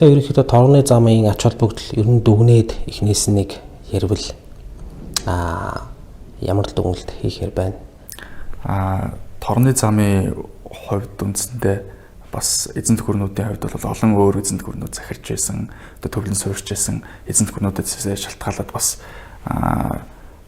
Ерөнхийдөө торгоны замын ач холбогдол ер нь дүгнээд эхнээс нэг ярил ямар л дүгнэлт хийхээр байна. Торгоны замын хувьд үндсэндээ бас эзэн төхөрнүүдийн хувьд бол олон өөр эзэн төхөрнүүд захирч байсан, төвлөн суурьж байсан эзэн төхөрнүүдээс шалтгаалаад бас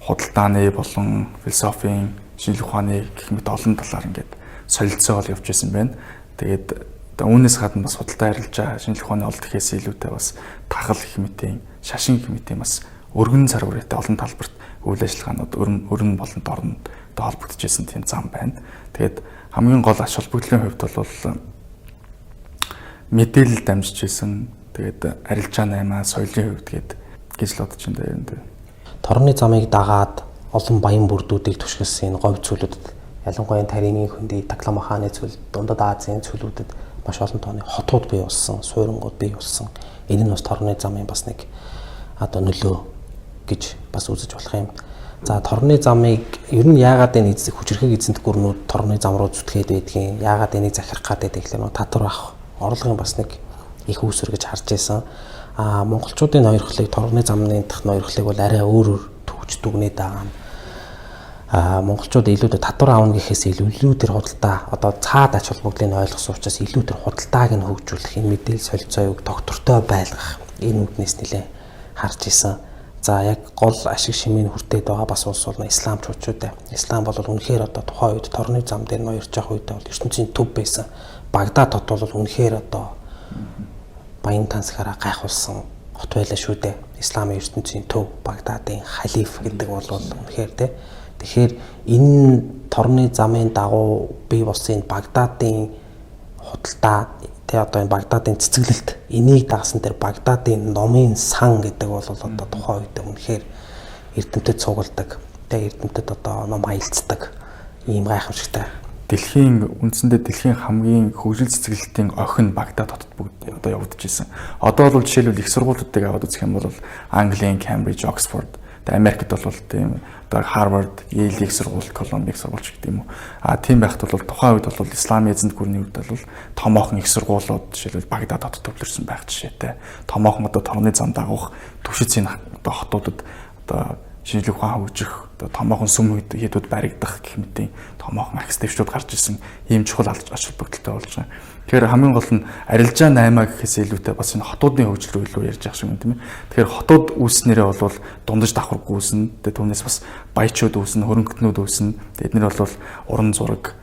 худалдааны болон философийн, шинжлэх ухааны гэх мэт олон талаар ингээд солилцоол явж байсан байна. Тэгээд үүнээс гадна бас худалдаа арилжаа, шинжлэх ухааны олд гэхээс илүүтэй бас тахал гэх мэтийн, шашин гэх мэтийн бас өргөн цар хүрээтэй олон талбарт үйл ажиллагаанууд өрн болон дорнд холбогдчихсэн тийм зам байна. Тэгээд хамгийн гол ач холбогдлын хувьд бол мэдээлэл дамжиж байсан. Тэгээд арилжаа 8, соёлын хувьд гэж л бодож байна юм дээ. Торгоны замыг дагаад олон баян бүрдүүдийг түшгэлсэн энэ говь цөлүүдэд, ялангуяа Таримын хөндөй, Таклама хааны цөл, Дундад Азийн цөлүүдэд маш олон тооны хотууд бий болсон, суйрангууд бий болсон. Энэ нь бас торгоны замын бас нэг нөлөө гэж бас үзэж болох юм. За торгоны замыг ер нь яагаад энэ хүчрхэг эзэнт гүрнүүд торгоны зам руу зүтгээд байдгийг, яагаад энийг захирах гэдэг гэхлээр татвар авах орлогын бас нэг их үүсвэр гэж харж байсан. Монголчуудын ноёрхлыг торгоны замны дах ноёрхлыг бол арай өөр төвч дүгнээд байгаа. Монголчууд илүү татвар аавна гэхээс илүү тэр худалдаа цаад ач холбогдлыг ойлгосон учраас илүү тэр худалдааг нь хөгжүүлэх, энэ мэдээлэл солилцоог доктортой байлгах энэ үднээс нэлээд харж исэн. За яг гол ашиг шимийн хүртээд байгаа бас улс бол исламчууд дээ. Ислам бол үнэхээр тухайн үед торгоны зам дээр ноёрч явах үед бол ертөнцийн төв байсан. Багдад хот бол үнэхээр баян тансгаараа гайхуулсан хот байлаа шүү дээ. Исламын ертөнцийн төв, Багдадын халиф гэдэг бол үнэхээр дээ. Тэгэхээр энэ торгоны замын дагуу бий болсон Багдадын худалдаа энэ Багдадын цэцэглэлт энийг дагсан тэр Багдадын номын сан гэдэг бол тухайн үед үнэхээр эрдэмтэд цугладаг. Эрдэмтэд ном аялцдаг ийм гайхамшигтай. Үндсэндээ дэлхийн хамгийн хөгжил цэцэглэлтийн охин Багдад хотод бүгд явагдаж ирсэн. Одоо бол жишээлбэл их сургуулиудыг аваад үзэх юм бол Английн, Кембриж, Оксфорд, Америкт бол тийм Харвард, Йейл их сургууль, Колумбик сургуульч гэдэг юм уу. Тийм байхад бол тухайн үед бол исламын эзэнт гүрний үед бол томоохон их сургуулиуд жишээлбэл Багдад хотод төвлөрсөн байх жишээтэй. Томоохон торгоны зам дагуух төвшицийн хотуудад шинжлэх ухаан хөгжих, томоохон сүм хийдүүд баригдах гэх мэтийн томоохон архитектурууд гарч ирсэн ийм чухал ач холбогдолтой болж байгаа. Тэгэхээр хамгийн гол нь арилжаа 8 гэхээс илүүтэй бас энэ хотуудын хөгжил рүү ярьж явах шиг юм тийм ээ. Тэгэхээр хотууд үүснээрээ бол дундаж давхаргүй үүснэ. Тэгээд түүнээс бас баячууд үүснэ, хөрөнгөтнүүд үүснэ. Эднэр бол уран зураг,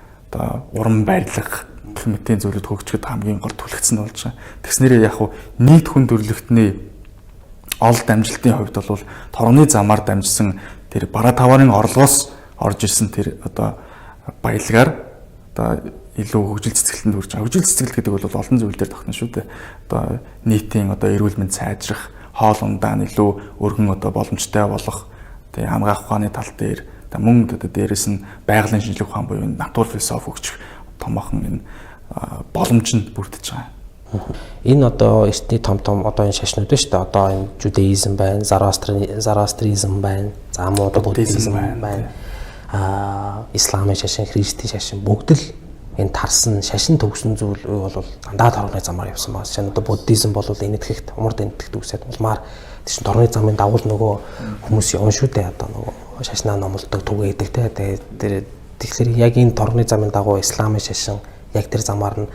уран барилга гэх мэтийн зүйлүүд хөгжөхөд хамгийн гол түлхэгдсэн болж байгаа. Тэгснээрээ яг хуу нийт хүн төрөлхтний олд амжилтын хувьд бол торгоны замаар дамжсан тэр бараа таварын орлогоос орж ирсэн тэр баялгаар илүү хөгжил цэцгэлтэнд хүрч байгаа. Хөгжил цэцгэлт гэдэг бол олон зүйл дээр тогтно шүү дээ. Нийтийн эрүүл мэнд сайжрах, хоол ундаа илүү өргөн боломжтой болох, хамгаах ухааны тал дээр мөн дээрээс нь байгалийн шинжлэх ухаан буюу натур философи хөгжих томоохон энэ боломж нь бүрдэж байгаа. Энэ эртний том энэ шашнууд байна шүү дээ. Энэ жудеизм байна, зарастризм байна, за муу буддизм байна. Исламын шашин, христийн шашин бүгд л энэ тарсан шашин төгсөн зүйл бол дандаа торгоны замаар явсан байна. Жишээ нь буддизм бол энэтхэгт, умард энэтхэгт үсээд улмаар тийш торгоны замын дагуул нөгөө хүмүүс явна шүү дээ. Нөгөө шашнаа номлодог, түгээдэг тэгэхээр яг энэ торгоны замын дагуу исламын шашин яг тэр замаар нь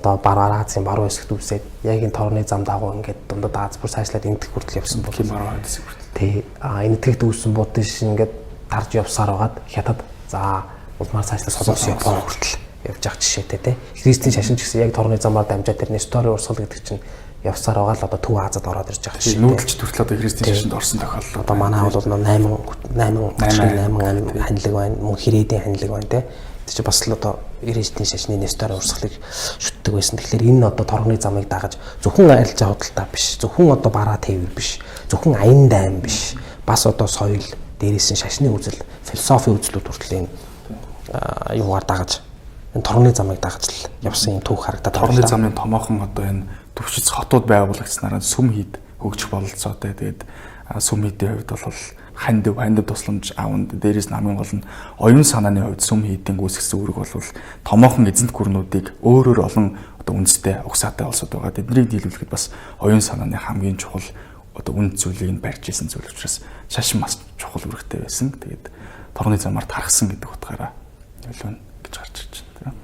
баруун Азийн баруун хэсэгт үсээд яг энэ торгоны зам дагуу ингээд дундад Аз бүр сайжлаад энэтхэг хүртэл явсан бол баруун хэсэг хүртэл. Тий. Энэтхэгт үүссэн буддизм ингээд тарж явсаар байгаад хятад за улмаар сайжлаад Солонгос Япон хүртэл явж байгаа жишээтэй тий. Христийн шашин ч гэсэн яг торгоны замаар дамжаад тэр Нестори урсгал гэдэг чинь явсаар байгаа л Төв Азад ороод ирж байгаа жишээ. Нүүдэлч хүртэл христийн шашинд орсон тохиолдол. Манай бол 8 ханилэг байна, мөн Хэрээдийн ханилэг байна тий. Тэр чинь бас л Ирээдийн шашны Нестори урсгалыг шүтдэг байсан. Тэгэхээр энэ торгоны замыг дагаж зөвхөн арилжаа худалдаа биш, зөвхөн бараа тээвэр биш, зөвхөн аян дайм биш, бас соёл, дээрээс нь шашны үзэл, философийн үзлүүд хүртэл энэ юугаар дагаж энэ торгоны замыг дагаж л явсан юм түүх харагдаад байна. Торгоны замын томоохон энэ төвшиц хотууд байгуулагдсанараа сүм хийд хөгжих бололцоотой. Тэгээд сүм хийдийн хувьд бол хандив тусламж аавн дээрээс нь хамгийн гол нь оюун санааны хувьд сүм хийдийн үүсгэсэн үүрэг бол томоохон эзэнт гүрнүүдийг өөрөөр олон одоо үндэстэй угсаатай улсууд байгаа. Тэднийг дийлүүлэхэд бас оюун санааны хамгийн чухал одоо үнд зүйлийг нь барьж исэн зүйл учраас шашин маш чухал үүрэгтэй байсан. Тэгээд торгоны замаар тархсан гэдэг утгаараа ялвна гэж гарч ирж байна.